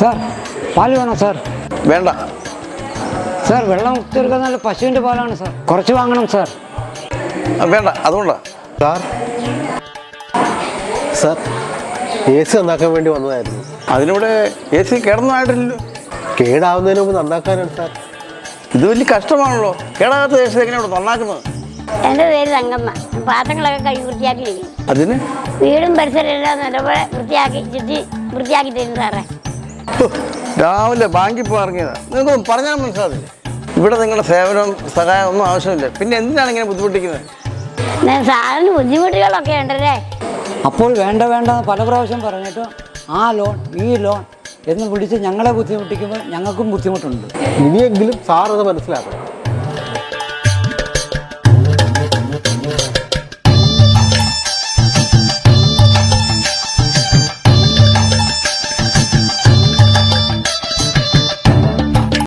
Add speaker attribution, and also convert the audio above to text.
Speaker 1: Sir പാല് വേണോ sir?
Speaker 2: വേണ്ട
Speaker 1: സാർ വെള്ളം കുത്തിയെടുക്കാൻ നല്ല പശുവിൻ്റെ പാലാണ് സാർ, കുറച്ച് വാങ്ങണം സാർ.
Speaker 2: വേണ്ട അതുകൊണ്ടാണ്.
Speaker 3: സാർ AC നന്നാക്കാൻ വേണ്ടി വന്നതായിരുന്നു.
Speaker 2: അതിനിവിടെ AC കിടന്നായിട്ടില്ലല്ലോ.
Speaker 3: കേടാവുന്നതിന് മുമ്പ് നന്നാക്കാനാണ് സാർ.
Speaker 2: ഇത് വലിയ കഷ്ടമാണല്ലോ. കേടാകാത്ത AC എങ്ങനെയാണ് നന്നാക്കുന്നത്?
Speaker 4: എൻ്റെ പേര് തങ്കമ്മ. പാത്രങ്ങളൊക്കെ കഴുകി വൃത്തിയാക്കിയിരിക്കും.
Speaker 2: അതിന്
Speaker 4: വീടും പരിസരം എല്ലാം നല്ലപോലെ വൃത്തിയാക്കി തരും സാറേ.
Speaker 2: രാവിലെ ബാങ്കിൽ പോയി ഇറങ്ങിയതാ. നിങ്ങൾക്കൊന്നും പറഞ്ഞാൽ മനസ്സിലാവില്ലേ? ഇവിടെ നിങ്ങളുടെ സേവനം സഹായം ഒന്നും ആവശ്യമില്ല. പിന്നെ എന്തിനാണ് ഇങ്ങനെ ബുദ്ധിമുട്ടിക്കുന്നത്?
Speaker 4: സാറിന് ബുദ്ധിമുട്ടുകളൊക്കെ ഉണ്ടല്ലേ.
Speaker 1: അപ്പോൾ വേണ്ട വേണ്ടെന്ന് പല പ്രാവശ്യം പറഞ്ഞിട്ട് ആ ലോൺ ഈ ലോൺ എന്ന് വിളിച്ച് ഞങ്ങളെ ബുദ്ധിമുട്ടിക്കുമ്പോൾ ഞങ്ങൾക്കും ബുദ്ധിമുട്ടുണ്ട്.
Speaker 3: ഇനിയെങ്കിലും സാർ അത് മനസ്സിലാക്കണം.